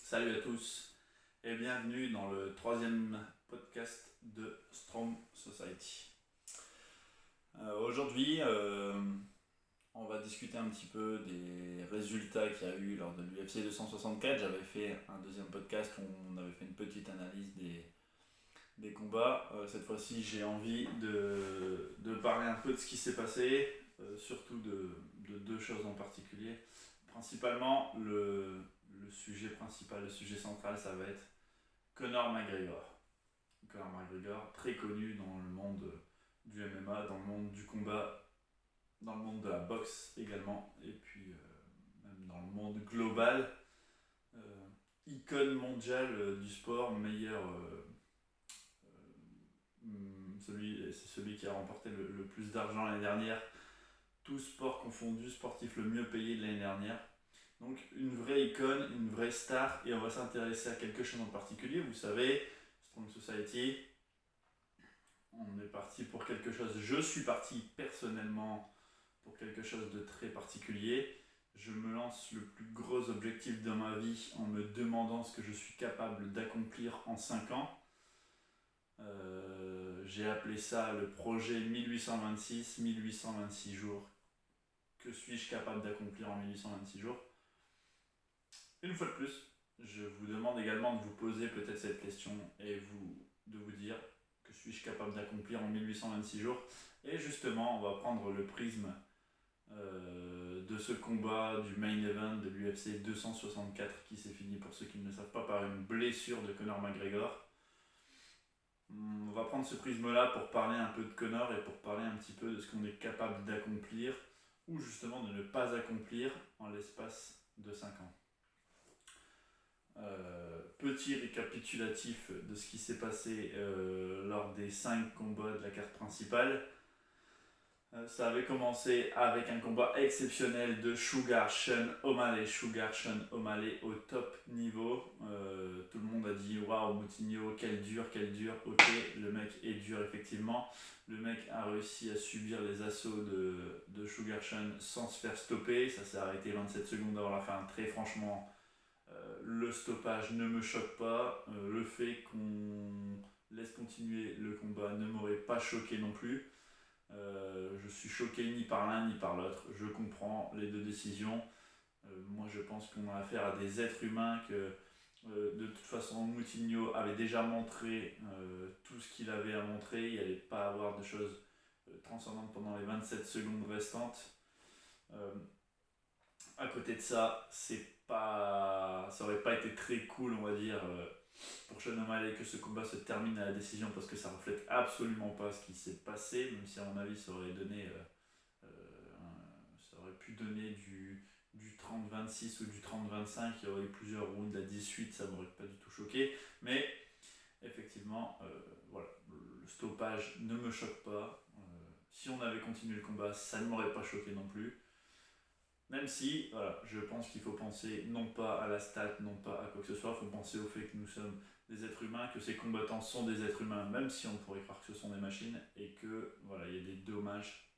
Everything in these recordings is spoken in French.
Salut à tous et bienvenue dans le troisième podcast de Strong Society. Aujourd'hui, on va discuter un petit peu des résultats qu'il y a eu lors de l'UFC 264. J'avais fait un deuxième podcast où on avait fait une petite analyse des combats. Cette fois-ci, j'ai envie de parler un peu de ce qui s'est passé, surtout de deux choses en particulier. Principalement, le sujet principal, le sujet central, ça va être Conor McGregor. Conor McGregor, très connu dans le monde du MMA, dans le monde du combat, dans le monde de la boxe également, et puis même dans le monde global. Icône mondiale du sport, meilleur. C'est celui qui a remporté le plus d'argent l'année dernière, tout sport confondu, sportif le mieux payé de l'année dernière. Donc une vraie icône, une vraie star, et on va s'intéresser à quelque chose en particulier. Vous savez, Strong Society, on est parti pour quelque chose. Je suis parti personnellement pour quelque chose de très particulier. Je me lance le plus gros objectif de ma vie en me demandant ce que je suis capable d'accomplir en 5 ans. J'ai appelé ça le projet 1826 jours. Que suis-je capable d'accomplir en 1826 jours? Une fois de plus, je vous demande également de vous poser peut-être cette question et de vous dire que suis-je capable d'accomplir en 1826 jours. Et justement, on va prendre le prisme de ce combat du main event de l'UFC 264 qui s'est fini, pour ceux qui ne le savent pas, par une blessure de Conor McGregor. On va prendre ce prisme-là pour parler un peu de Conor et pour parler un petit peu de ce qu'on est capable d'accomplir ou justement de ne pas accomplir en l'espace de 5 ans. Petit récapitulatif de ce qui s'est passé lors des 5 combats de la carte principale. Ça avait commencé avec un combat exceptionnel de Sugar Sean O'Malley. Sugar Sean O'Malley au top niveau. Tout le monde a dit waouh, Moutinho, quel dur. Ok, le mec est dur effectivement. Le mec a réussi à subir les assauts de Sugar Sean sans se faire stopper. Ça s'est arrêté 27 secondes avant la fin. Très franchement, le stoppage ne me choque pas. Le fait qu'on laisse continuer le combat ne m'aurait pas choqué non plus. Je suis choqué ni par l'un ni par l'autre. Je comprends les deux décisions. Moi je pense qu'on a affaire à des êtres humains que de toute façon Moutinho avait déjà montré tout ce qu'il avait à montrer. Il n'y allait pas avoir de choses transcendantes pendant les 27 secondes restantes. À côté de ça, ça aurait pas été très cool, on va dire, pour Sean O'Malley que ce combat se termine à la décision, parce que ça reflète absolument pas ce qui s'est passé, même si à mon avis ça aurait pu donner du 30-26 ou du 30-25. Il y aurait eu plusieurs rounds à 18, ça m'aurait pas du tout choqué, mais effectivement, voilà, le stoppage ne me choque pas. Si on avait continué le combat, ça ne m'aurait pas choqué non plus. Même si, voilà, je pense qu'il faut penser non pas à la stat, non pas à quoi que ce soit, il faut penser au fait que nous sommes des êtres humains, que ces combattants sont des êtres humains, même si on pourrait croire que ce sont des machines, et que voilà, il y a des dommages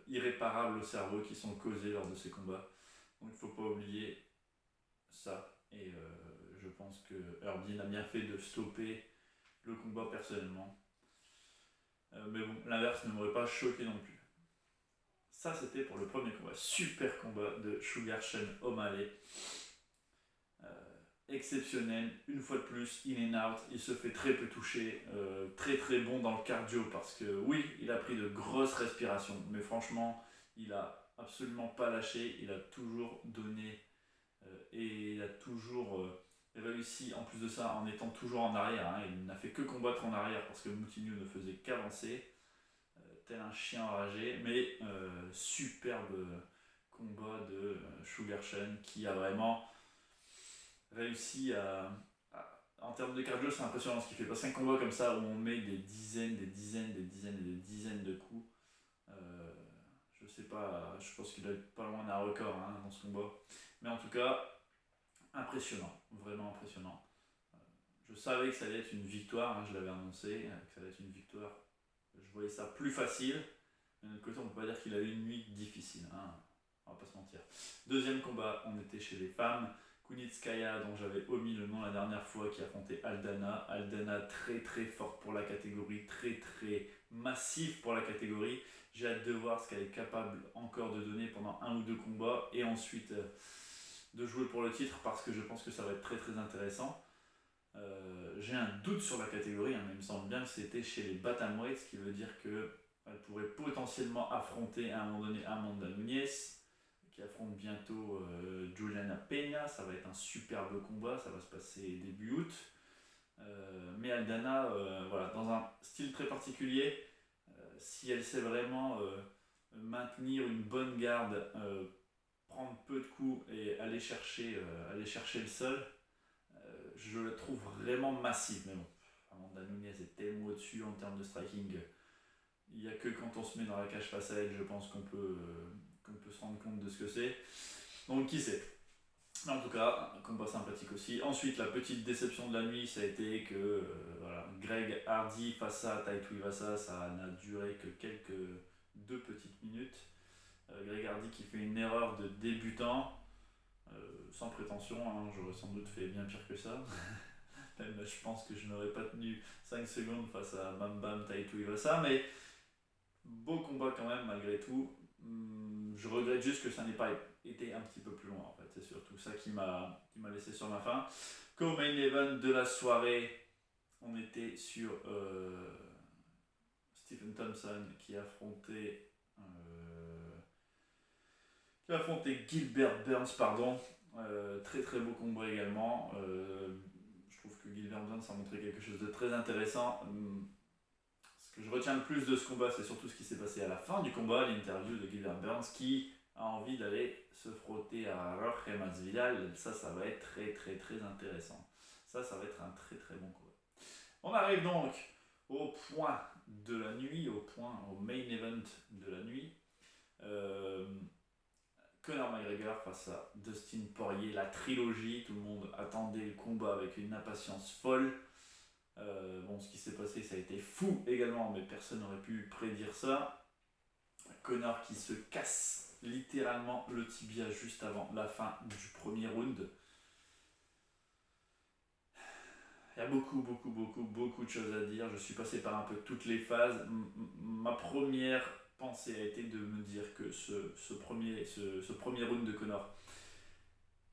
irréparables au cerveau qui sont causés lors de ces combats. Donc il ne faut pas oublier ça. Et je pense que Herbin a bien fait de stopper le combat personnellement. Mais bon, l'inverse ne m'aurait pas choqué non plus. Ça, c'était pour le premier combat. Super combat de Sugar Sean O'Malley. Exceptionnel, une fois de plus, in and out. Il se fait très peu toucher. Très très bon dans le cardio, parce que oui, il a pris de grosses respirations. Mais franchement, il a absolument pas lâché. Il a toujours donné et il a toujours réussi, en plus de ça, en étant toujours en arrière. Hein. Il n'a fait que combattre en arrière parce que Moutinho ne faisait qu'avancer. Tel un chien enragé, mais superbe combat de Sugar Sean qui a vraiment réussi en termes de cardio. C'est impressionnant ce qu'il fait, parce qu'un combat comme ça où on met des dizaines de coups, je sais pas, je pense qu'il doit être pas loin d'un record dans ce combat, mais en tout cas impressionnant, vraiment impressionnant. Je savais que ça allait être une victoire, je l'avais annoncé, que ça allait être une victoire. Je voyais ça plus facile, mais de l'autre côté, on ne peut pas dire qu'il a eu une nuit difficile, on va pas se mentir. Deuxième combat, on était chez les femmes. Kunitskaya, dont j'avais omis le nom la dernière fois, qui affrontait Aldana. Aldana très très forte pour la catégorie, très très massive pour la catégorie. J'ai hâte de voir ce qu'elle est capable encore de donner pendant un ou deux combats et ensuite de jouer pour le titre parce que je pense que ça va être très très intéressant. J'ai un doute sur la catégorie, mais il me semble bien que c'était chez les bantamweights, ce qui veut dire qu'elle pourrait potentiellement affronter à un moment donné Amanda Nunes, qui affronte bientôt Juliana Peña. Ça va être un superbe combat, ça va se passer début août. Mais Aldana, voilà, dans un style très particulier, si elle sait vraiment maintenir une bonne garde, prendre peu de coups et aller chercher le sol, je la trouve vraiment massive. Mais bon, Amanda Nunes est tellement au-dessus en termes de striking. Il n'y a que quand on se met dans la cage face à elle, je pense qu'on peut se rendre compte de ce que c'est. Donc qui sait. Mais en tout cas, un combat sympathique aussi. Ensuite, la petite déception de la nuit, ça a été que voilà, Greg Hardy face à Tai Tuivasa, ça n'a duré que deux petites minutes. Greg Hardy qui fait une erreur de débutant, sans prétention, hein, j'aurais sans doute fait bien pire que ça. Même je pense que je n'aurais pas tenu 5 secondes face à Bam Bam Tai Tuivasa, mais beau combat quand même malgré tout. Je regrette juste que ça n'ait pas été un petit peu plus loin en fait. C'est surtout ça qui m'a laissé sur ma faim. Qu'au main event de la soirée, on était sur Stephen Thompson qui affrontait Gilbert Burns, pardon. Très très beau combat également. Je trouve que Gilbert Burns a montré quelque chose de très intéressant. Ce que je retiens le plus de ce combat, c'est surtout ce qui s'est passé à la fin du combat, l'interview de Gilbert Burns qui a envie d'aller se frotter à Jorge Masvidal. Ça va être très très très intéressant. Ça va être un très très bon combat. On arrive donc au point de la nuit, au main event de la nuit. Conor McGregor face à Dustin Poirier, la trilogie. Tout le monde attendait le combat avec une impatience folle. Bon, ce qui s'est passé, ça a été fou également, mais personne n'aurait pu prédire ça. Conor qui se casse littéralement le tibia juste avant la fin du premier round. Il y a beaucoup de choses à dire. Je suis passé par un peu toutes les phases. Ma première pensée a été de me dire que ce premier round de Conor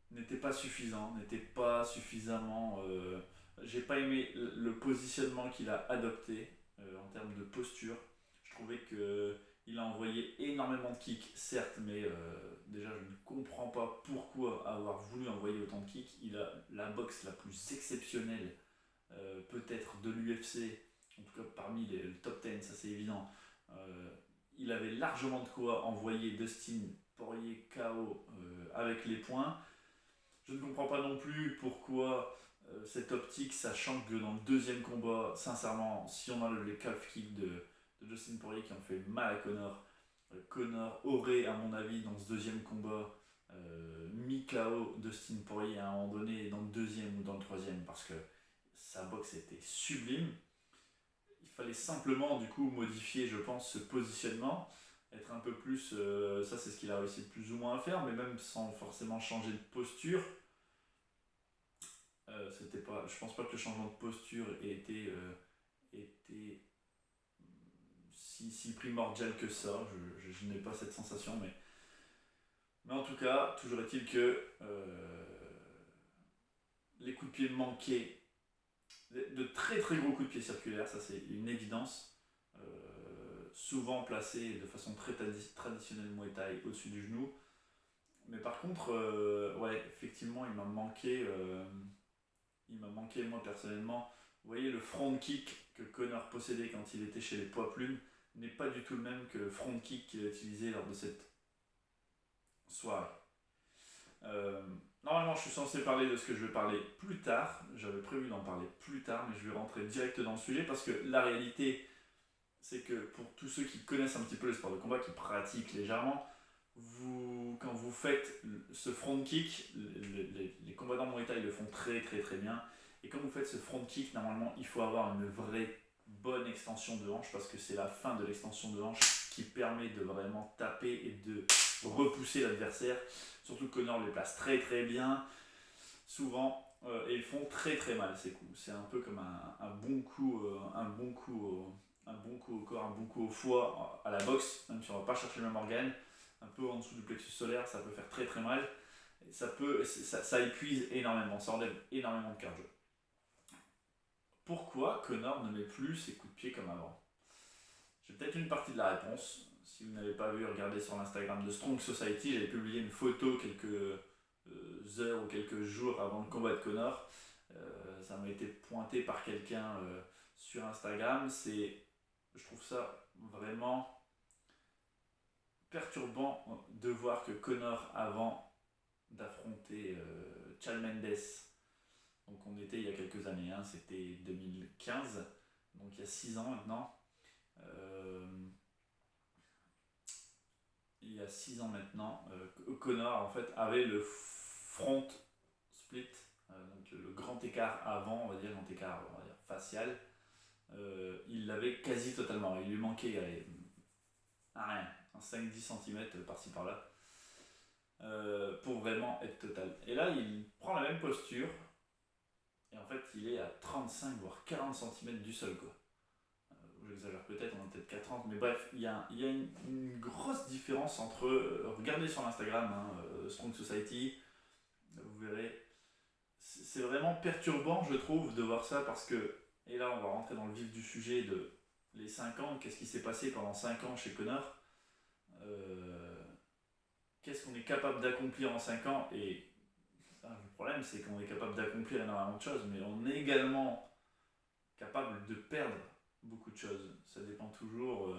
n'était pas suffisant, n'était pas suffisamment... j'ai pas aimé le positionnement qu'il a adopté en termes de posture. Je trouvais qu'il a envoyé énormément de kicks, certes, mais déjà je ne comprends pas pourquoi avoir voulu envoyer autant de kicks. Il a la boxe la plus exceptionnelle peut-être de l'UFC, en tout cas parmi le top 10, ça c'est évident. Il avait largement de quoi envoyer Dustin Poirier KO avec les poings. Je ne comprends pas non plus pourquoi cette optique, sachant que dans le deuxième combat, sincèrement, si on enlève les calf kicks de Dustin Poirier qui ont fait mal à Conor, Conor aurait, à mon avis, dans ce deuxième combat, mis KO Dustin Poirier à un moment donné, dans le deuxième ou dans le troisième, parce que sa boxe était sublime. Il fallait simplement, du coup, modifier, je pense, ce positionnement, être un peu plus... ça, c'est ce qu'il a réussi plus ou moins à faire, mais même sans forcément changer de posture. Je pense pas que le changement de posture ait été si primordial que ça. Je n'ai pas cette sensation, mais en tout cas, toujours est-il que les coups de pied manquaient, de très très gros coups de pied circulaires, ça c'est une évidence, souvent placés de façon très traditionnelle Muay Thai au-dessus du genou. Mais par contre, ouais, effectivement, il m'a manqué moi personnellement. Vous voyez, le front kick que Conor possédait quand il était chez les poids plumes n'est pas du tout le même que le front kick qu'il a utilisé lors de cette soirée. Normalement, je suis censé parler de ce que je vais parler plus tard. J'avais prévu d'en parler plus tard, mais je vais rentrer direct dans le sujet parce que la réalité, c'est que pour tous ceux qui connaissent un petit peu le sport de combat, qui pratiquent légèrement, quand vous faites ce front kick, les combattants Muay Thai le font très très très bien. Et quand vous faites ce front kick, normalement, il faut avoir une vraie bonne extension de hanche parce que c'est la fin de l'extension de hanche qui permet de vraiment taper et de repousser l'adversaire. Surtout que Connor les place très très bien, souvent, et ils font très très mal ces coups. C'est un peu comme un bon coup, un bon coup, un bon coup au corps, un bon coup au foie à la boxe, même si on va pas chercher le même organe, un peu en dessous du plexus solaire, ça peut faire très très mal. Et ça épuise énormément, ça enlève énormément de cardio. Pourquoi Connor ne met plus ses coups de pied comme avant? J'ai peut-être une partie de la réponse. Si vous n'avez pas vu, regardez sur l'Instagram de Strong Society, j'avais publié une photo quelques heures ou quelques jours avant le combat de Connor. Ça m'a été pointé par quelqu'un sur Instagram. Je trouve ça vraiment perturbant de voir que Connor, avant d'affronter Chad Mendes, donc on était il y a quelques années, hein, c'était 2015, donc il y a 6 ans maintenant. Il y a 6 ans maintenant, Connor en fait avait le front split, donc le grand écart avant, on va dire, grand écart on va dire, facial, il l'avait quasi totalement. Il lui manquait rien, un 5-10 cm par-ci par-là, pour vraiment être total. Et là, il prend la même posture, et en fait, il est à 35 voire 40 cm du sol, quoi. J'exagère peut-être, on est peut-être qu'à 30, mais bref, il y a une grosse différence entre. Regardez sur l'Instagram, hein, Strong Society, vous verrez. C'est vraiment perturbant, je trouve, de voir ça parce que. Et là, on va rentrer dans le vif du sujet de les 5 ans. Qu'est-ce qui s'est passé pendant 5 ans chez Connor? Qu'est-ce qu'on est capable d'accomplir en 5 ans? Et le problème, c'est qu'on est capable d'accomplir énormément de choses, mais on est également capable de perdre beaucoup de choses. Ça dépend toujours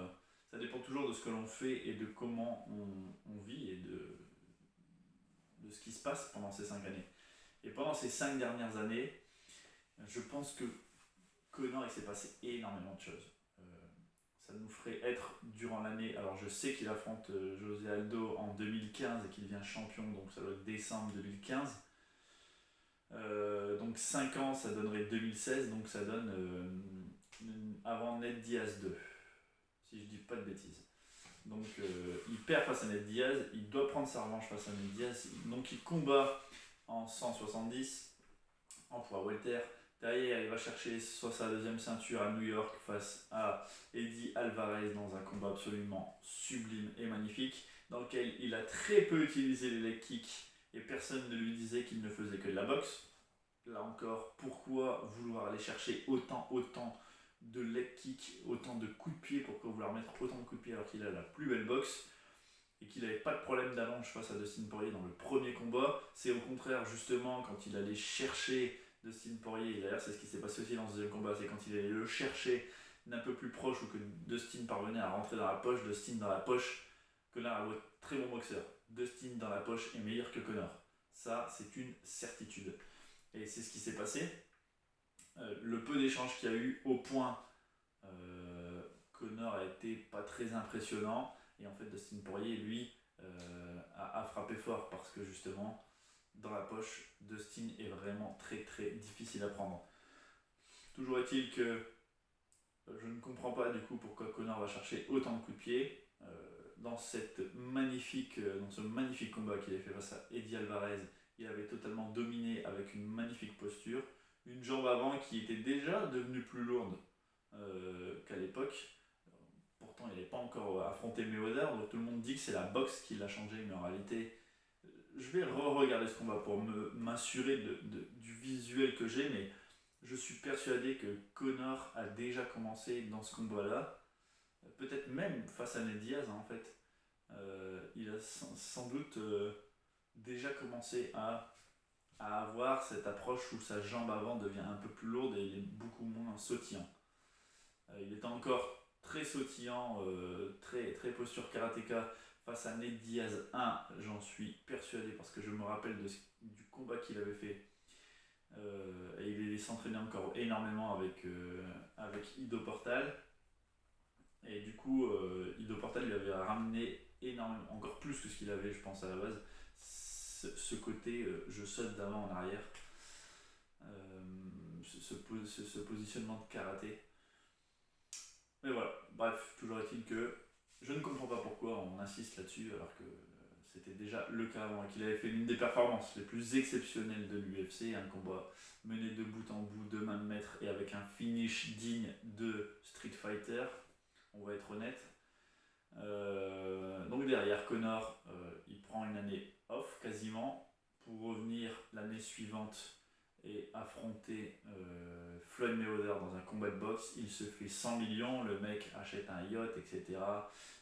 de ce que l'on fait et de comment on vit et de ce qui se passe pendant ces 5 années. Et pendant ces 5 dernières années, je pense que Connor, il s'est passé énormément de choses. Ça nous ferait être durant l'année. Alors je sais qu'il affronte José Aldo en 2015 et qu'il devient champion, donc ça doit être décembre 2015. Donc 5 ans, ça donnerait 2016, donc ça donne avant Ned Diaz 2, si je dis pas de bêtises. Donc il perd face à Ned Diaz, il doit prendre sa revanche face à Ned Diaz, donc il combat en 170 en poids welter. Derrière, il va chercher soit sa deuxième ceinture à New York face à Eddie Alvarez dans un combat absolument sublime et magnifique, dans lequel il a très peu utilisé les leg kicks et personne ne lui disait qu'il ne faisait que de la boxe. Là encore, pourquoi vouloir aller chercher autant de leg kick, autant de coups de pied, pourquoi vouloir mettre autant de coups de pied alors qu'il a la plus belle boxe et qu'il n'avait pas de problème d'allonge face à Dustin Poirier dans le premier combat? C'est au contraire justement quand il allait chercher Dustin Poirier, et d'ailleurs c'est ce qui s'est passé aussi dans ce deuxième combat, c'est quand il allait le chercher d'un peu plus proche ou que Dustin parvenait à rentrer dans la poche, Dustin dans la poche, Connor a être très bon boxeur. Dustin dans la poche est meilleur que Connor. Ça, c'est une certitude. Et c'est ce qui s'est passé. Le peu d'échanges qu'il y a eu au point, Connor a été pas très impressionnant. Et en fait, Dustin Poirier, lui, a frappé fort parce que justement, dans la poche, Dustin est vraiment très très difficile à prendre. Toujours est-il que je ne comprends pas du coup pourquoi Connor va chercher autant de coups de pied. Dans ce magnifique combat qu'il avait fait face à Eddie Alvarez, il avait totalement dominé avec une magnifique posture, une jambe avant qui était déjà devenue plus lourde qu'à l'époque. Pourtant, il n'avait pas encore affronté Mayweather, donc tout le monde dit que c'est la boxe qui l'a changé, mais en réalité, je vais re-regarder ce combat pour m'assurer du visuel que j'ai, mais je suis persuadé que Connor a déjà commencé dans ce combat-là, peut-être même face à Ned Diaz, hein, en fait. Il a sans doute déjà commencé à avoir cette approche où sa jambe avant devient un peu plus lourde et il est beaucoup moins sautillant. Il était encore très sautillant, très, très posture karatéka face à Ned Diaz 1, j'en suis persuadé parce que je me rappelle du combat qu'il avait fait. Et il s'entraînait encore énormément avec Ido Portal. Et du coup, Ido Portal lui avait ramené énormément, encore plus que ce qu'il avait, je pense, à la base, ce côté je saute d'avant en arrière, ce positionnement de karaté. Mais voilà, bref, toujours est-il que je ne comprends pas pourquoi on insiste là-dessus alors que c'était déjà le cas avant, et qu'il avait fait l'une des performances les plus exceptionnelles de l'UFC, un combat mené de bout en bout, de main de maître, et avec un finish digne de Street Fighter, on va être honnête. Donc derrière Conor, il prend une année off quasiment, pour revenir l'année suivante et affronter Floyd Mayweather dans un combat de boxe. Il se fait 100 millions, le mec achète un yacht, etc.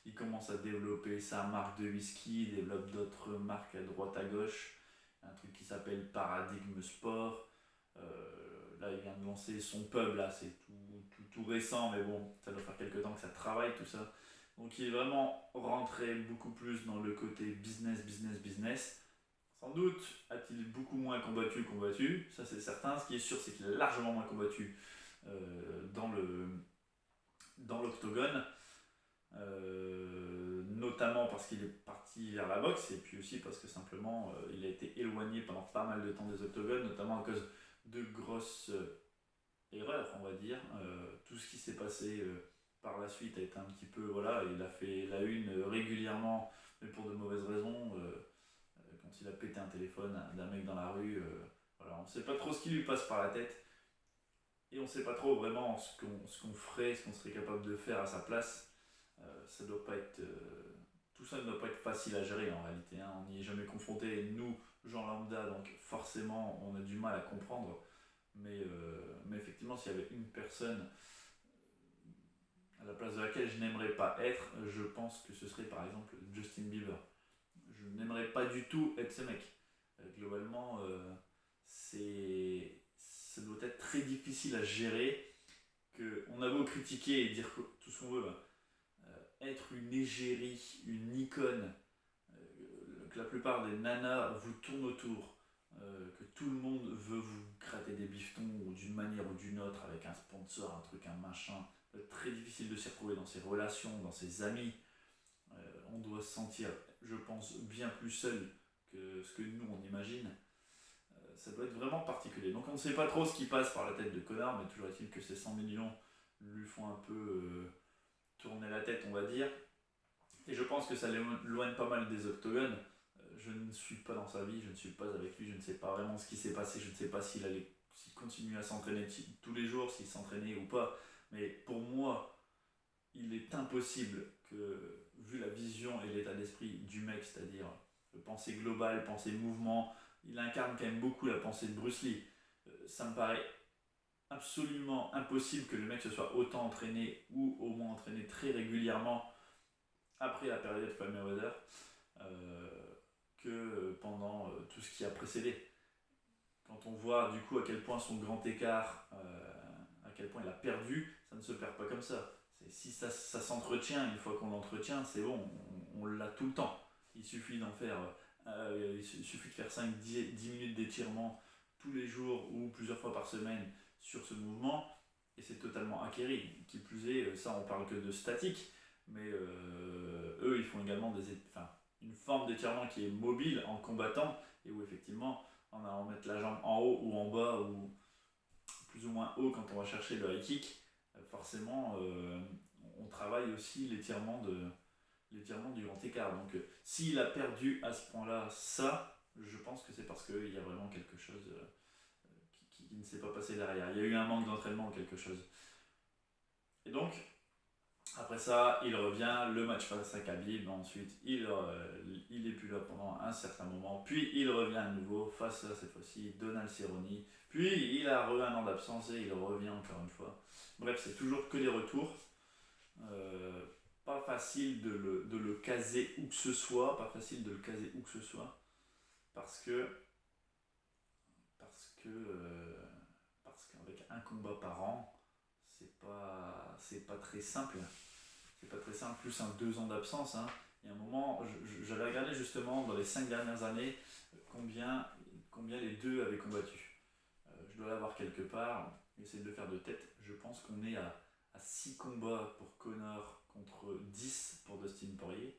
Il commence à développer sa marque de whisky, il développe d'autres marques à droite à gauche, un truc qui s'appelle Paradigme Sport. Là, il vient de lancer son pub, là, c'est tout récent, mais bon, ça doit faire quelques temps que ça travaille, tout ça. Donc il est vraiment rentré beaucoup plus dans le côté business. Sans doute a-t-il beaucoup moins combattu, ça c'est certain. Ce qui est sûr, c'est qu'il a largement moins combattu dans l'octogone, notamment parce qu'il est parti vers la boxe, et puis aussi parce que simplement il a été éloigné pendant pas mal de temps des octogones, notamment à cause de grosses erreurs, on va dire. Tout ce qui s'est passé par la suite a été un petit peu, voilà, il a fait la une régulièrement, mais pour de mauvaises raisons. Quand il a pété un téléphone d'un mec dans la rue, voilà, on ne sait pas trop ce qui lui passe par la tête, et on ne sait pas trop vraiment ce qu'on ferait, ce qu'on serait capable de faire à sa place. Ça doit pas être, tout ça ne doit pas être facile à gérer en réalité, hein. On n'y est jamais confronté, nous, gens lambda, donc forcément on a du mal à comprendre. Mais effectivement, s'il y avait une personne à la place de laquelle je n'aimerais pas être, je pense que ce serait par exemple Justin Bieber. Je n'aimerais pas du tout être ce mec. Globalement, ça doit être très difficile à gérer. On a beau critiquer et dire tout ce qu'on veut, être une égérie, une icône, que la plupart des nanas vous tournent autour, que tout le monde veut vous gratter des bifetons ou d'une manière ou d'une autre avec un sponsor, un truc, un machin. C'est très difficile de s'y retrouver dans ses relations, dans ses amis. On doit se sentir, je pense, bien plus seul que ce que nous on imagine. Ça doit être vraiment particulier. Donc on ne sait pas trop ce qui passe par la tête de Conor, mais toujours est-il que ces 100 millions lui font un peu tourner la tête, on va dire. Et je pense que ça l'éloigne pas mal des octogones. Je ne suis pas dans sa vie, je ne suis pas avec lui, je ne sais pas vraiment ce qui s'est passé, je ne sais pas s'il continue à s'entraîner tous les jours, s'il s'entraînait ou pas. Mais pour moi, il est impossible que, vu la vision et l'état d'esprit du mec, c'est-à-dire pensée globale, pensée mouvement, il incarne quand même beaucoup la pensée de Bruce Lee. Ça me paraît absolument impossible que le mec se soit autant entraîné, ou au moins entraîné très régulièrement après la période de Floyd Mayweather, que pendant tout ce qui a précédé. Quand on voit du coup à quel point son grand écart, à quel point il a perdu, ça ne se perd pas comme ça. Si ça s'entretient, une fois qu'on l'entretient, c'est bon, on l'a tout le temps. Il suffit d'en faire, il suffit de faire 5-10 minutes d'étirement tous les jours ou plusieurs fois par semaine sur ce mouvement, et c'est totalement acquéri. Qui plus est, ça on parle que de statique, mais eux ils font également une forme d'étirement qui est mobile en combattant, et où effectivement on a à en mettre la jambe en haut ou en bas, ou plus ou moins haut quand on va chercher le high kick. Forcément on travaille aussi l'étirement du grand écart. Donc s'il a perdu à ce point-là, ça, je pense que c'est parce qu'il y a vraiment quelque chose qui ne s'est pas passé derrière. Il y a eu un manque d'entraînement ou quelque chose. Et donc, après ça, il revient, le match face à Khabib, ensuite il est plus là pendant un certain moment, puis il revient à nouveau face à, cette fois-ci, Donald Cerrone, puis il a un an d'absence et il revient encore une fois. Bref, c'est toujours que des retours. Pas facile de le caser où que ce soit, parce qu'avec un combat par an, c'est pas très simple. C'est pas très simple, plus 2 ans d'absence, hein. Il y a un moment, j'avais regardé justement dans les 5 dernières années combien les deux avaient combattu. Je dois l'avoir quelque part, essayer de le faire de tête. Je pense qu'on est à 6 combats pour Conor contre 10 pour Dustin Poirier.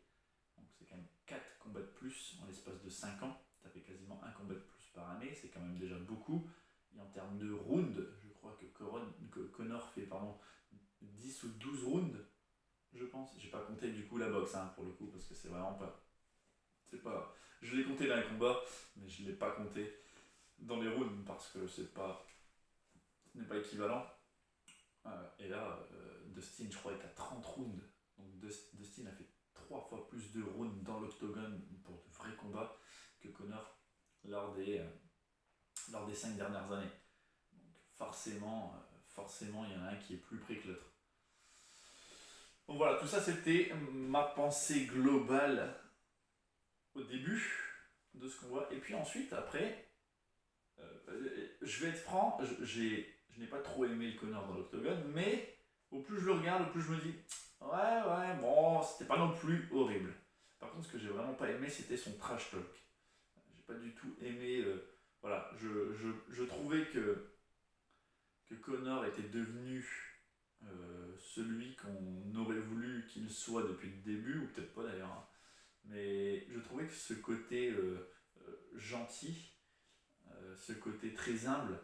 Donc c'est quand même 4 combats de plus en l'espace de 5 ans. Ça fait quasiment un combat de plus par année, c'est quand même déjà beaucoup. Et en termes de rounds, je crois que Conor fait 10 ou 12 rounds, je pense. J'ai pas compté du coup la boxe, hein, pour le coup, parce que c'est vraiment C'est pas... Je l'ai compté dans les combats, mais je l'ai pas compté dans les rounds parce que ce n'est pas équivalent. Et là, Dustin, je crois, est à 30 rounds. Donc Dustin a fait 3 fois plus de rounds dans l'octogone pour de vrais combats que Conor lors des 5 dernières années. Donc forcément, il y en a un qui est plus près que l'autre. Donc voilà, tout ça c'était ma pensée globale au début de ce combat. Et puis ensuite, après, je vais être franc, je n'ai pas trop aimé le Conor dans l'octogone, mais au plus je le regarde, au plus je me dis, ouais, bon, c'était pas non plus horrible. Par contre, ce que j'ai vraiment pas aimé, c'était son trash talk. J'ai pas du tout aimé. Voilà, je trouvais que Conor était devenu celui qu'on aurait voulu qu'il soit depuis le début, ou peut-être pas d'ailleurs. Hein. Mais je trouvais que ce côté gentil, ce côté très humble,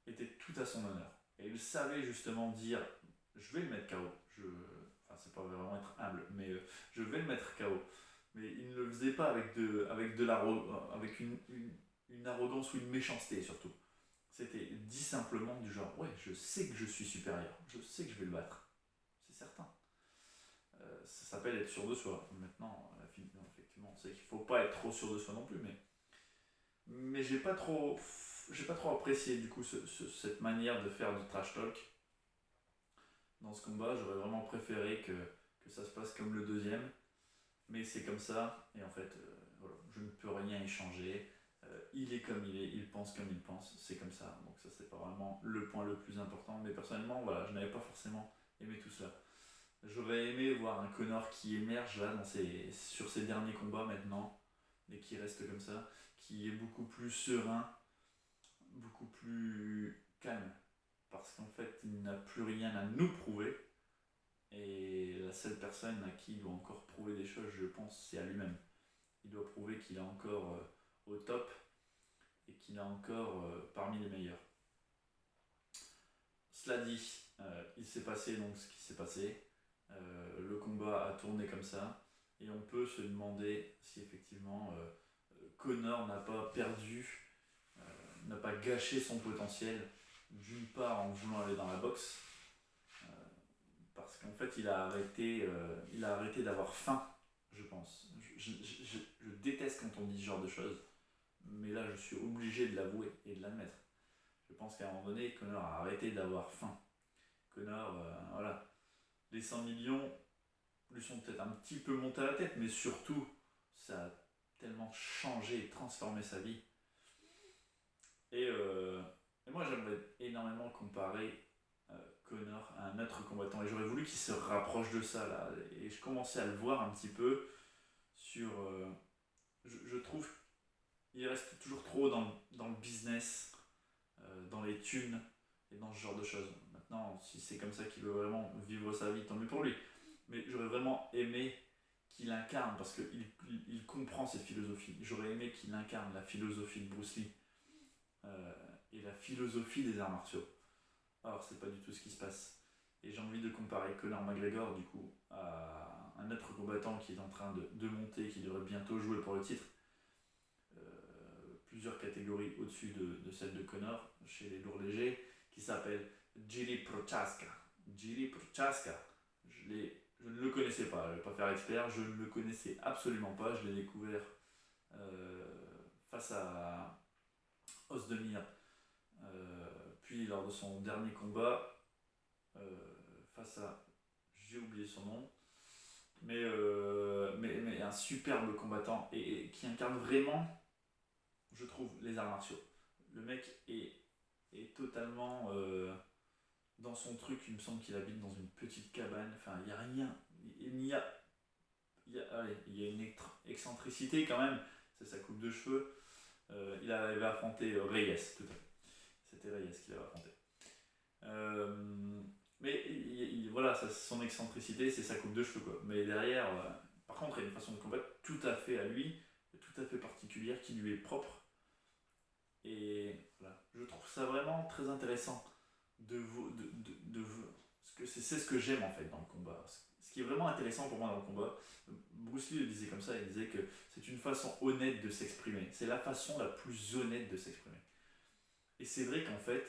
était tout à son honneur. Et il savait justement dire, je vais le mettre KO. Enfin, c'est pas vraiment être humble, mais je vais le mettre KO. Mais il ne le faisait pas avec une arrogance ou une méchanceté surtout. C'était dit simplement du genre, ouais, je sais que je suis supérieur, je sais que je vais le battre. C'est certain. Ça s'appelle être sûr de soi. Maintenant, effectivement, on sait qu'il ne faut pas être trop sûr de soi non plus, mais j'ai pas trop apprécié du coup cette manière de faire du trash talk dans ce combat. J'aurais vraiment préféré que ça se passe comme le deuxième, mais c'est comme ça, et en fait, voilà, je ne peux rien y changer. Il est comme il est, il pense comme il pense, c'est comme ça. Donc ça c'est pas vraiment le point le plus important, mais personnellement, voilà, je n'avais pas forcément aimé tout cela. J'aurais aimé voir un Conor qui émerge là sur ses derniers combats maintenant, et qui reste comme ça, qui est beaucoup plus serein, beaucoup plus calme, parce qu'en fait il n'a plus rien à nous prouver, et la seule personne à qui il doit encore prouver des choses, je pense, c'est à lui-même. Il doit prouver qu'il est encore au top, et qu'il est encore parmi les meilleurs. Cela dit, il s'est passé donc ce qui s'est passé. Le combat a tourné comme ça, et on peut se demander si effectivement Conor n'a pas perdu, n'a pas gâché son potentiel, d'une part en voulant aller dans la boxe, parce qu'en fait il a arrêté d'avoir faim, je pense. Je déteste quand on dit ce genre de choses, mais là je suis obligé de l'avouer et de l'admettre. Je pense qu'à un moment donné, Conor a arrêté d'avoir faim. Conor, voilà, les 100 millions lui sont peut-être un petit peu montés à la tête, mais surtout, ça a tellement changé et transformé sa vie. Et moi, j'aimerais énormément comparer Conor à un autre combattant, et j'aurais voulu qu'il se rapproche de ça, là. Et je commençais à le voir un petit peu sur... je trouve qu'il reste toujours trop dans le business, dans les thunes et dans ce genre de choses. Maintenant, si c'est comme ça qu'il veut vraiment vivre sa vie, tant mieux pour lui. Mais j'aurais vraiment aimé qu'il incarne, parce qu'il comprend cette philosophie. J'aurais aimé qu'il incarne la philosophie de Bruce Lee et la philosophie des arts martiaux. Or, c'est pas du tout ce qui se passe. Et j'ai envie de comparer Conor McGregor, du coup, à un autre combattant qui est en train de monter, qui devrait bientôt jouer pour le titre. Plusieurs catégories au-dessus de celle de Conor, chez les lourds légers, qui s'appelle Jiri Prochazka. Jiri Prochazka, je ne le connaissais pas, je ne vais pas faire expert, je ne le connaissais absolument pas, je l'ai découvert face à Ozdemir, puis lors de son dernier combat face à, j'ai oublié son nom, mais un superbe combattant, et qui incarne vraiment, je trouve, les arts martiaux. Le mec est totalement dans son truc. Il me semble qu'il habite dans une petite cabane. Enfin, il n'y a rien. Il y a une excentricité quand même. C'est sa coupe de cheveux. Il avait affronté Reyes, tout à fait. C'était Reyes qu'il avait affronté. Mais voilà, son excentricité, c'est sa coupe de cheveux, quoi. Mais derrière, par contre, il y a une façon de combattre tout à fait à lui, tout à fait particulière, qui lui est propre. Et voilà, je trouve ça vraiment très intéressant de vous. c'est ce que j'aime en fait dans le combat. Ce qui est vraiment intéressant pour moi dans le combat, Bruce Lee le disait comme ça, il disait que c'est une façon honnête de s'exprimer. C'est la façon la plus honnête de s'exprimer. Et c'est vrai qu'en fait,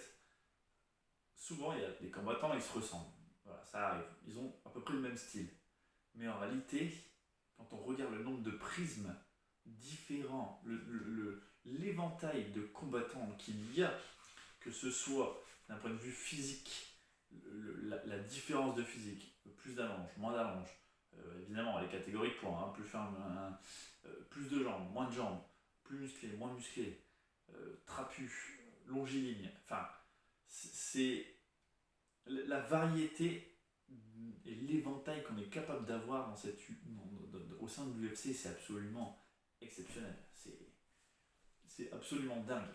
souvent il y a des combattants, ils se ressemblent. Voilà, ça arrive. Ils ont à peu près le même style. Mais en réalité, quand on regarde le nombre de prismes différents, l'éventail de combattants qu'il y a, que ce soit d'un point de vue physique, la différence de physique, plus d'allonge, moins d'allonge, évidemment les catégories de poids, hein, plus de jambes, moins de jambes, plus musclé, moins musclé, trapu, longiligne, enfin, c'est la variété et l'éventail qu'on est capable d'avoir au sein de l'UFC, c'est absolument exceptionnel. C'est absolument dingue.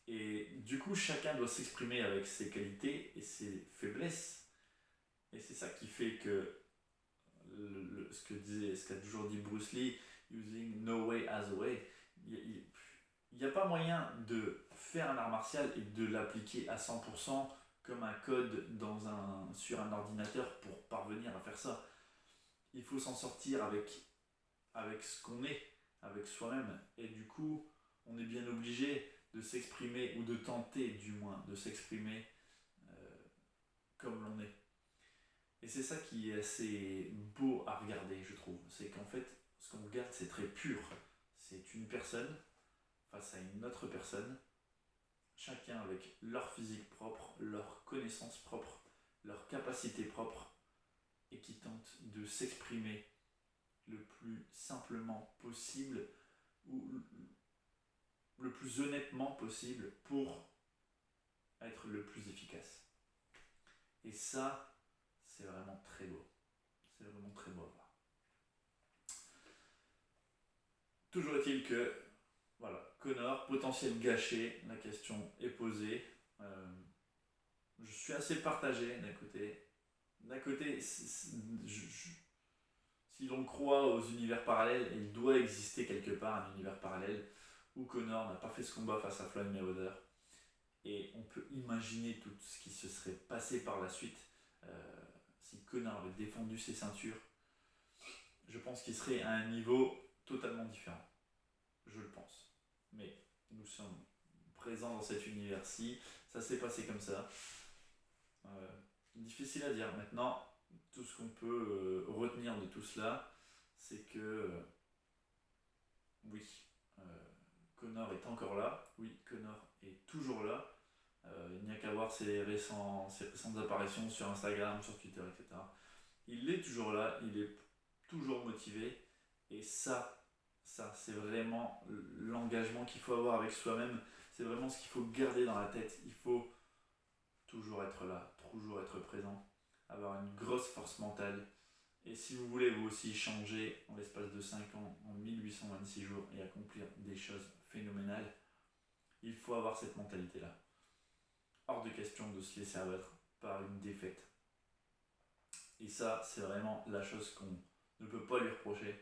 Et du coup, chacun doit s'exprimer avec ses qualités et ses faiblesses. Et c'est ça qui fait que ce qu'a toujours dit Bruce Lee, using no way as a way, il n'y a pas moyen de faire un art martial et de l'appliquer à 100% comme un code sur un ordinateur pour parvenir à faire ça. Il faut s'en sortir avec ce qu'on est, avec soi-même. Et du coup, on est bien obligé de s'exprimer, ou de tenter du moins de s'exprimer comme l'on est. Et c'est ça qui est assez beau à regarder, je trouve. C'est qu'en fait, ce qu'on regarde, c'est très pur. C'est une personne face à une autre personne, chacun avec leur physique propre, leur connaissance propre, leur capacité propre, et qui tente de s'exprimer le plus simplement possible, ou le plus honnêtement possible pour être le plus efficace. Et ça, c'est vraiment très beau. C'est vraiment très beau à voir. Toujours est-il que, voilà, Conor, potentiel gâché, la question est posée. Je suis assez partagé d'un côté. D'un côté, si l'on croit aux univers parallèles, il doit exister quelque part un univers parallèle où Conor n'a pas fait ce combat face à Floyd Mayweather. Et on peut imaginer tout ce qui se serait passé par la suite si Conor avait défendu ses ceintures. Je pense qu'il serait à un niveau totalement différent. Je le pense. Mais nous sommes présents dans cet univers-ci. Ça s'est passé comme ça. Difficile à dire. Maintenant, tout ce qu'on peut retenir de tout cela, c'est que oui, Conor est encore là. Oui, Conor est toujours là. Il n'y a qu'à voir ses récentes apparitions sur Instagram, sur Twitter, etc. Il est toujours là, il est toujours motivé. Et ça c'est vraiment l'engagement qu'il faut avoir avec soi-même. C'est vraiment ce qu'il faut garder dans la tête. Il faut toujours être là, toujours être présent, avoir une grosse force mentale. Et si vous voulez vous aussi changer en l'espace de 5 ans, en 1826 jours, et accomplir des choses phénoménales, il faut avoir cette mentalité-là. Hors de question de se laisser abattre par une défaite. Et ça, c'est vraiment la chose qu'on ne peut pas lui reprocher.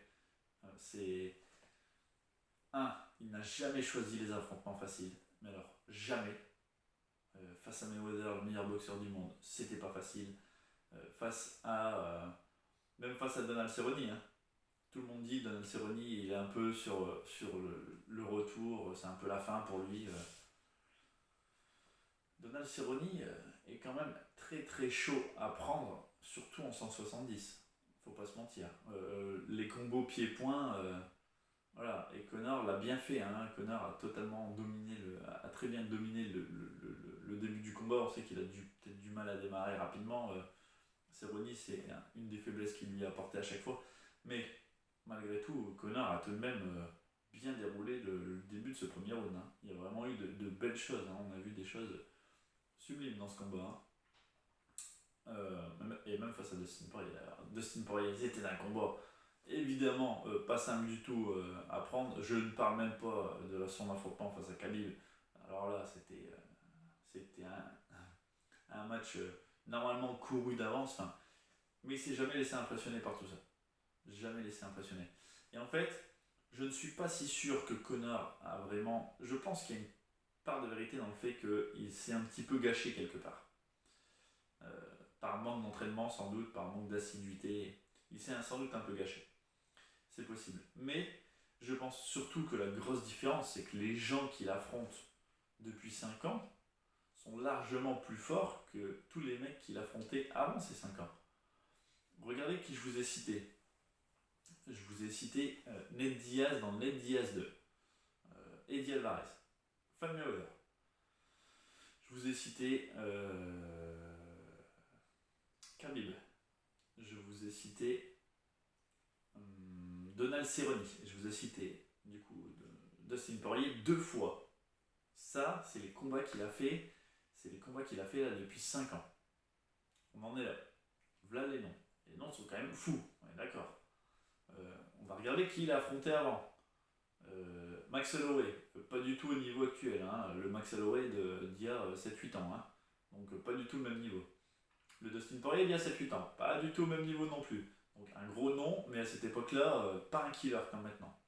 C'est... il n'a jamais choisi les affrontements faciles. Mais alors, jamais. Face à Mayweather, le meilleur boxeur du monde, c'était pas facile. Même face à Donald Cerrone, hein. Tout le monde dit Donald Cerrone, il est un peu sur le retour, c'est un peu la fin pour lui. Donald Cerrone est quand même très très chaud à prendre, surtout en 170. Faut pas se mentir. Les combos pieds-points, voilà. Et Conor l'a bien fait. Hein. Conor a totalement dominé, a très bien dominé le début du combat. On sait qu'il a peut-être du mal à démarrer rapidement. Cerrone, c'est une des faiblesses qu'il lui a apporté à chaque fois. Mais malgré tout, Conor a tout de même bien déroulé le début de ce premier round. Hein. Il y a vraiment eu de belles choses. Hein. On a vu des choses sublime dans ce combat. Et même face à Dustin Poirier. Dustin Poirier, c'était un combat évidemment pas simple du tout à prendre. Je ne parle même pas de son affrontement face à Khabib. Alors là, c'était un match normalement couru d'avance. Mais il s'est jamais laissé impressionner par tout ça. Jamais laissé impressionner. Et en fait, je ne suis pas si sûr que Conor a vraiment... Je pense qu'il y a une part de vérité dans le fait qu'il s'est un petit peu gâché quelque part. par manque d'entraînement sans doute, par manque d'assiduité. Il s'est sans doute un peu gâché. C'est possible. Mais je pense surtout que la grosse différence, c'est que les gens qui l'affrontent depuis 5 ans sont largement plus forts que tous les mecs qui l'affrontaient avant ces 5 ans. Regardez qui je vous ai cité. Je vous ai cité Ned Diaz dans Ned Diaz 2. Eddie Alvarez. Fabio Mayweather. Je vous ai cité Khabib. Je vous ai cité Donald Cerrone. Je vous ai cité du coup Dustin Poirier 2 fois. Ça, c'est les combats qu'il a fait. C'est les combats qu'il a fait là depuis 5 ans. On en est là. Voilà les noms. Les noms sont quand même fous. On est d'accord. On va regarder qui il a affronté avant. Max Holloway, pas du tout au niveau actuel, hein, le Max Holloway d'il y a 7-8 ans, hein, donc pas du tout le même niveau. Le Dustin Poirier d'il y a 7-8 ans, pas du tout au même niveau non plus. Donc un gros nom, mais à cette époque-là, pas un killer comme maintenant.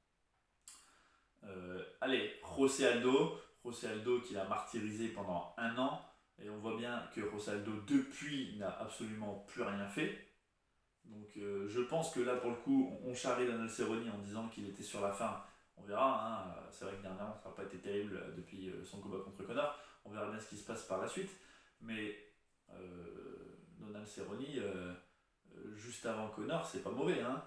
Allez, José Aldo qui l'a martyrisé pendant 1 an, et on voit bien que José Aldo depuis n'a absolument plus rien fait. Donc je pense que là pour le coup, on charrie Donald Cerrone en disant qu'il était sur la fin. On verra, hein. C'est vrai que dernièrement ça n'a pas été terrible depuis son combat contre Conor. On verra bien ce qui se passe par la suite. Mais Donald Cerrone, juste avant Conor, c'est pas mauvais. Hein.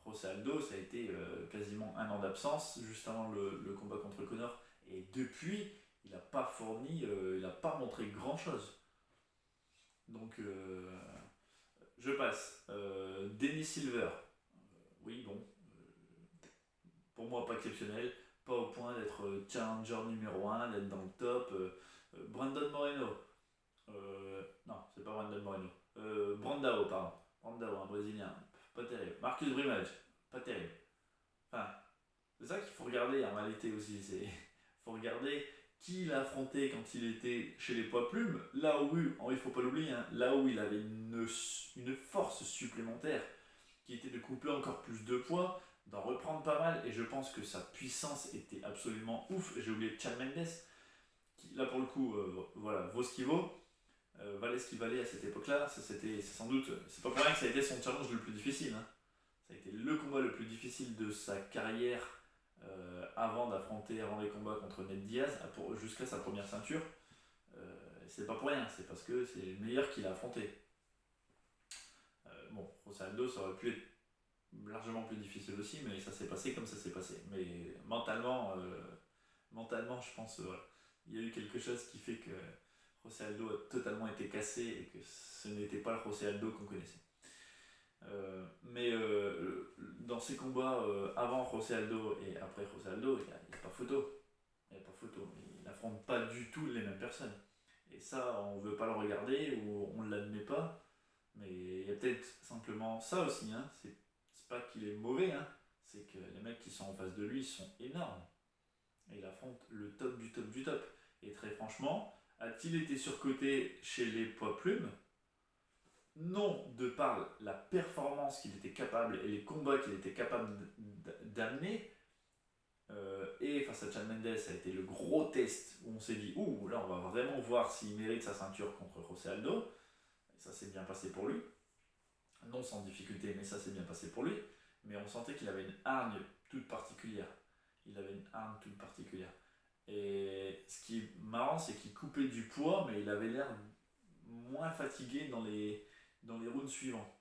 José Aldo, ça a été quasiment 1 an d'absence juste avant le combat contre Conor. Et depuis, il n'a pas fourni, il n'a pas montré grand chose. Donc je passe. Denis Silver. Oui, bon. Pour moi, pas exceptionnel. Pas au point d'être challenger numéro 1, d'être dans le top. Brandon Moreno. Non, c'est pas Brandon Moreno. Brandao, pardon. Brandao, un Brésilien. Pas terrible. Marcus Brimage. Pas terrible. Enfin, c'est ça qu'il faut regarder en réalité aussi. Il faut regarder qui il a affronté quand il était chez les poids plumes. Là où, il faut pas l'oublier, hein, là où il avait une force supplémentaire qui était de couper encore plus de poids, d'en reprendre pas mal, et je pense que sa puissance était absolument ouf. J'ai oublié Chad Mendes, qui là pour le coup, voilà, vaut ce qu'il vaut, valait ce qu'il valait à cette époque-là. C'est sans doute, c'est pas pour rien que ça a été son challenge le plus difficile. Hein. Ça a été le combat le plus difficile de sa carrière avant les combats contre Ned Diaz, jusqu'à sa première ceinture. C'est pas pour rien, c'est parce que c'est le meilleur qu'il a affronté. Bon, José Aldo, ça aurait pu être largement plus difficile aussi, mais ça s'est passé comme ça s'est passé. Mais mentalement, je pense, voilà, il y a eu quelque chose qui fait que José Aldo a totalement été cassé et que ce n'était pas le José Aldo qu'on connaissait. Mais dans ces combats avant José Aldo et après José Aldo, il n'y a pas photo. Il n'y a pas photo. Il n'affronte pas du tout les mêmes personnes. Et ça, on ne veut pas le regarder ou on ne l'admet pas. Mais il y a peut-être simplement ça aussi. Hein. C'est pas qu'il est mauvais, hein. C'est que les mecs qui sont en face de lui sont énormes. Et il affronte le top du top du top. Et très franchement, a-t-il été surcoté chez les poids plumes ? Non, de par la performance qu'il était capable et les combats qu'il était capable d'amener. Et face à Chad Mendes, ça a été le gros test où on s'est dit, ouh, là on va vraiment voir s'il mérite sa ceinture contre José Aldo. Et ça s'est bien passé pour lui. Non sans difficulté, mais ça s'est bien passé pour lui. Mais on sentait qu'il avait une hargne toute particulière. Et ce qui est marrant, c'est qu'il coupait du poids, mais il avait l'air moins fatigué dans les rounds suivants.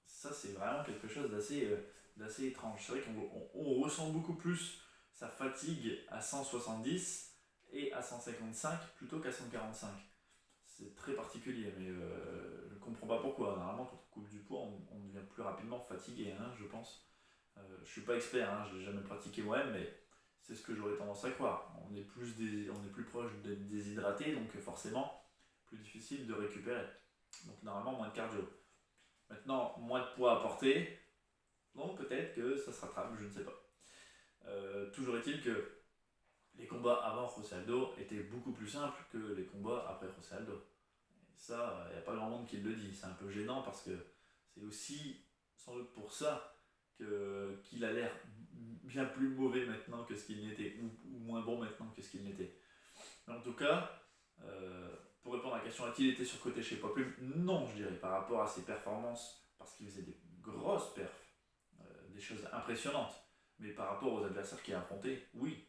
Ça, c'est vraiment quelque chose d'assez étrange. C'est vrai qu'on ressent beaucoup plus sa fatigue à 170 et à 155 plutôt qu'à 145. C'est très particulier, mais je ne comprends pas pourquoi. Normalement, quand on coupe du poids, on devient plus rapidement fatigué, hein, je pense. Je ne suis pas expert, hein, je ne l'ai jamais pratiqué moi-même, mais c'est ce que j'aurais tendance à croire. On est plus proche d'être déshydraté, donc forcément, plus difficile de récupérer. Donc normalement, moins de cardio. Maintenant, moins de poids à porter, donc peut-être que ça se rattrape, je ne sais pas. Toujours est-il que les combats avant José Aldo étaient beaucoup plus simples que les combats après José Aldo. Et ça, il n'y a pas grand monde qui le dit. C'est un peu gênant parce que c'est aussi sans doute pour ça qu'il a l'air bien plus mauvais maintenant que ce qu'il n'était, ou moins bon maintenant que ce qu'il n'était. Mais en tout cas, Pour répondre à la question, a-t-il été surcoté chez Popum? Non, je dirais, par rapport à ses performances, parce qu'il faisait des grosses perfs, des choses impressionnantes. Mais par rapport aux adversaires qu'il a affrontés, oui,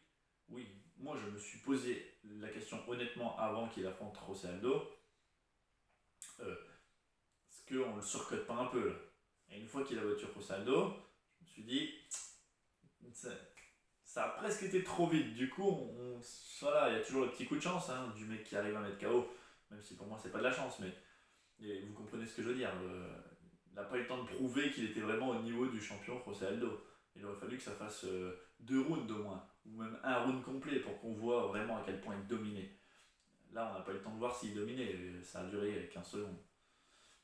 oui. Moi, je me suis posé la question honnêtement avant qu'il affronte José Aldo. Est-ce qu'on le surcote pas un peu là? Et une fois qu'il a battu José Aldo, je me suis dit, ça, ça a presque été trop vite. Du coup, voilà, il y a toujours le petit coup de chance hein, du mec qui arrive à mettre KO. Même si pour moi, c'est pas de la chance, mais vous comprenez ce que je veux dire. Il n'a pas eu le temps de prouver qu'il était vraiment au niveau du champion José Aldo. Il aurait fallu que ça fasse 2 rounds au moins, ou même un round complet pour qu'on voit vraiment à quel point il dominait. Là, on n'a pas eu le temps de voir s'il dominait, ça a duré 15 secondes.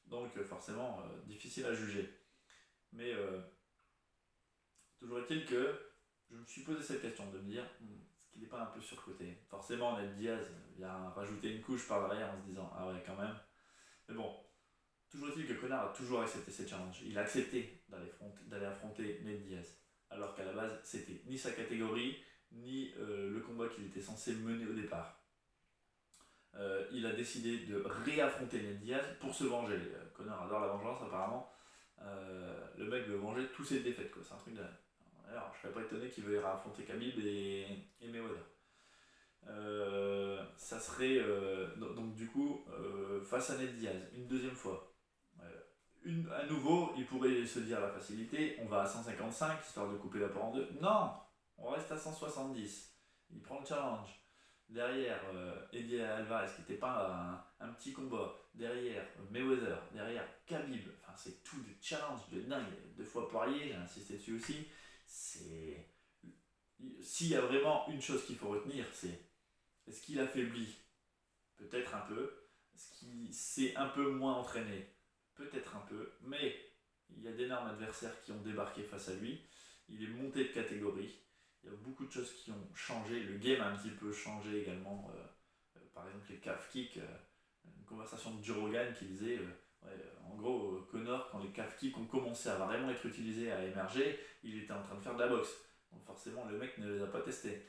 Donc forcément, difficile à juger. Mais toujours est-il que je me suis posé cette question de me dire, est-ce qu'il n'est pas un peu surcoté? Forcément, Ned Diaz vient rajouter une couche par derrière en se disant, ah ouais, quand même. Mais bon, toujours est-il que Connor a toujours accepté ces challenges. Il a accepté d'aller affronter Ned Diaz. Alors qu'à la base, c'était ni sa catégorie, ni le combat qu'il était censé mener au départ. Il a décidé de réaffronter Ned Diaz pour se venger. Connor adore la vengeance apparemment. Le mec veut venger toutes ses défaites, quoi. C'est un truc de... Alors, je serais pas étonné qu'il veuille réaffronter Khabib et Mayweather. Ça serait donc du coup face à Ned Diaz une deuxième fois. À nouveau, il pourrait se dire la facilité, on va à 155 histoire de couper la part en deux. Non, on reste à 170. Il prend le challenge. Derrière, Eddie Alvarez, qui n'était pas un petit combat. Derrière, Mayweather. Derrière, Khabib. Enfin, c'est tout des challenges de dingue. 2 fois Poirier, j'ai insisté dessus aussi. C'est... S'il y a vraiment une chose qu'il faut retenir, c'est est-ce qu'il affaiblit? Peut-être un peu. Est-ce qu'il s'est un peu moins entraîné? Peut-être un peu. Mais il y a d'énormes adversaires qui ont débarqué face à lui. Il est monté de catégorie. Il y a beaucoup de choses qui ont changé. Le game a un petit peu changé également. Par exemple, les calf kicks. Une conversation de Joe Rogan qui disait en gros, Connor, quand les calf kicks ont commencé à vraiment être utilisés, à émerger, il était en train de faire de la boxe. Donc forcément, le mec ne les a pas testés.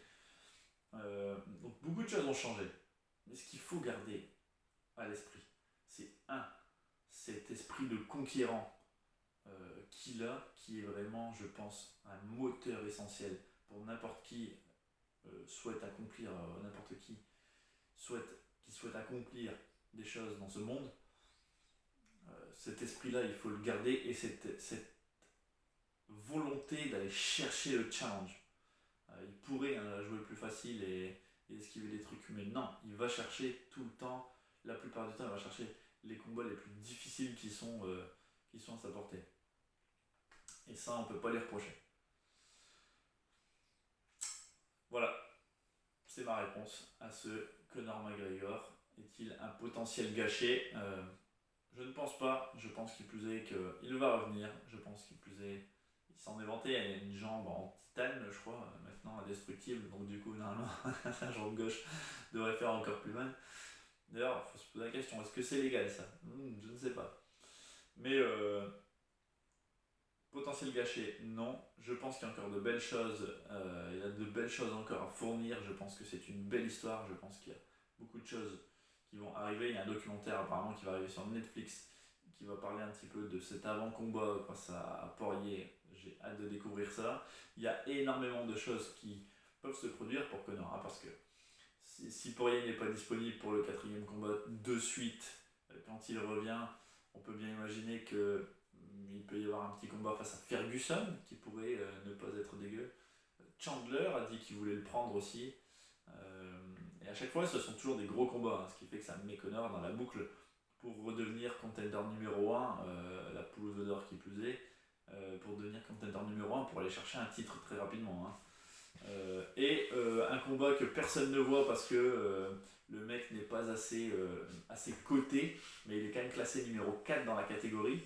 Donc beaucoup de choses ont changé. Mais ce qu'il faut garder à l'esprit, c'est cet esprit de conquérant qu'il a, qui est vraiment, je pense, un moteur essentiel pour n'importe qui souhaite accomplir, qui souhaite accomplir des choses dans ce monde. Cet esprit-là, il faut le garder et cette volonté d'aller chercher le challenge. Il pourrait jouer plus facile et esquiver des trucs, mais non, il va chercher tout le temps, la plupart du temps, il va chercher les combats les plus difficiles qui sont à sa portée. Et ça, on peut pas les reprocher. Voilà, c'est ma réponse à ce Conor McGregor. Est-il un potentiel gâché? Je ne pense pas. Je pense qu'il plus est qu'il va revenir. Je pense qu'il plus est. Il s'en est vanté. Il a une jambe en titane, je crois, maintenant indestructible. Donc, du coup, normalement, la jambe gauche devrait faire encore plus mal. D'ailleurs, il faut se poser la question, est-ce que c'est légal ça? Je ne sais pas. Mais potentiel gâché, non. Je pense qu'il y a encore de belles choses. Il y a de belles choses encore à fournir. Je pense que c'est une belle histoire. Je pense qu'il y a beaucoup de choses qui vont arriver. Il y a un documentaire apparemment qui va arriver sur Netflix qui va parler un petit peu de cet avant-combat face à Poirier. J'ai hâte de découvrir ça. Il y a énormément de choses qui peuvent se produire pour Conor, parce que si Poirier n'est pas disponible pour le 4e combat de suite, quand il revient, on peut bien imaginer que il peut y avoir un petit combat face à Ferguson qui pourrait ne pas être dégueu. Chandler a dit qu'il voulait le prendre aussi. Et à chaque fois, ce sont toujours des gros combats, ce qui fait que ça met Conor dans la boucle pour redevenir contender numéro 1, la poule aux œufs d'or qui plus est, pour devenir contender numéro 1 pour aller chercher un titre très rapidement. Et un combat que personne ne voit parce que le mec n'est pas assez coté, mais il est quand même classé numéro 4 dans la catégorie.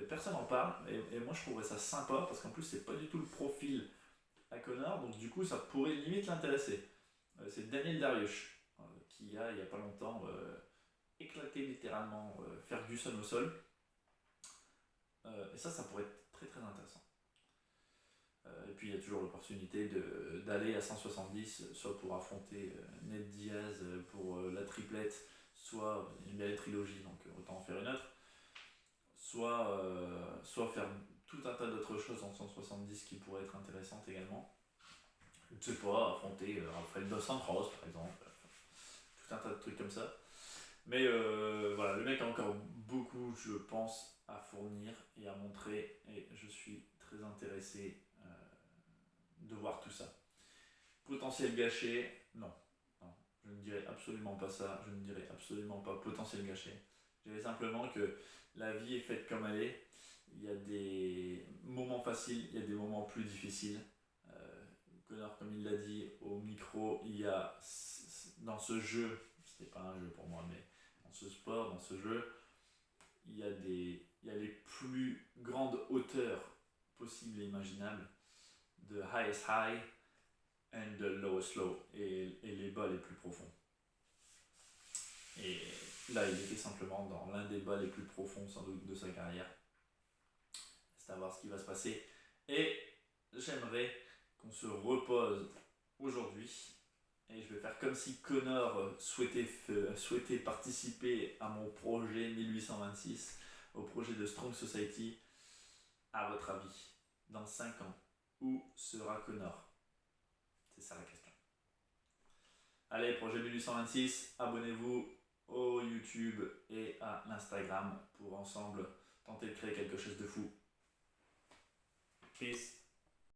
Personne n'en parle, et moi je trouverais ça sympa parce qu'en plus c'est pas du tout le profil à Conor, donc du coup ça pourrait limite l'intéresser. C'est Daniel Dariush qui a, il y a pas longtemps, éclaté littéralement Ferguson au sol. Et ça pourrait être très très intéressant. Et puis il y a toujours l'opportunité d'aller à 170, soit pour affronter Ned Diaz pour la triplette, soit il y a bien les trilogies, donc autant en faire une autre, soit faire tout un tas d'autres choses en 170 qui pourraient être intéressantes également. Je ne sais pas, affronter Rafael Dos Anjos par exemple, tout un tas de trucs comme ça. Mais voilà, le mec a encore beaucoup, je pense, à fournir et à montrer, et je suis très intéressé de voir tout ça. Potentiel gâché, non. Non, je ne dirais absolument pas ça, je ne dirais absolument pas potentiel gâché. Je dirais simplement que la vie est faite comme elle est. Il y a des moments faciles, il y a des moments plus difficiles. Connor, comme il l'a dit au micro, il y a dans ce jeu, c'était pas un jeu pour moi, mais dans ce sport, dans ce jeu, il y a les plus grandes hauteurs possibles et imaginables, the highest high and the lowest low, et les bas les plus profonds. Et là, il était simplement dans l'un des bas les plus profonds sans doute de sa carrière. C'est à voir ce qui va se passer. Et j'aimerais qu'on se repose aujourd'hui. Et je vais faire comme si Connor souhaitait participer à mon projet 1826, au projet de Strong Society. À votre avis, dans 5 ans, où sera Connor? C'est ça la question. Allez, projet 1826, abonnez-vous au YouTube et à l'Instagram pour ensemble tenter de créer quelque chose de fou. Peace.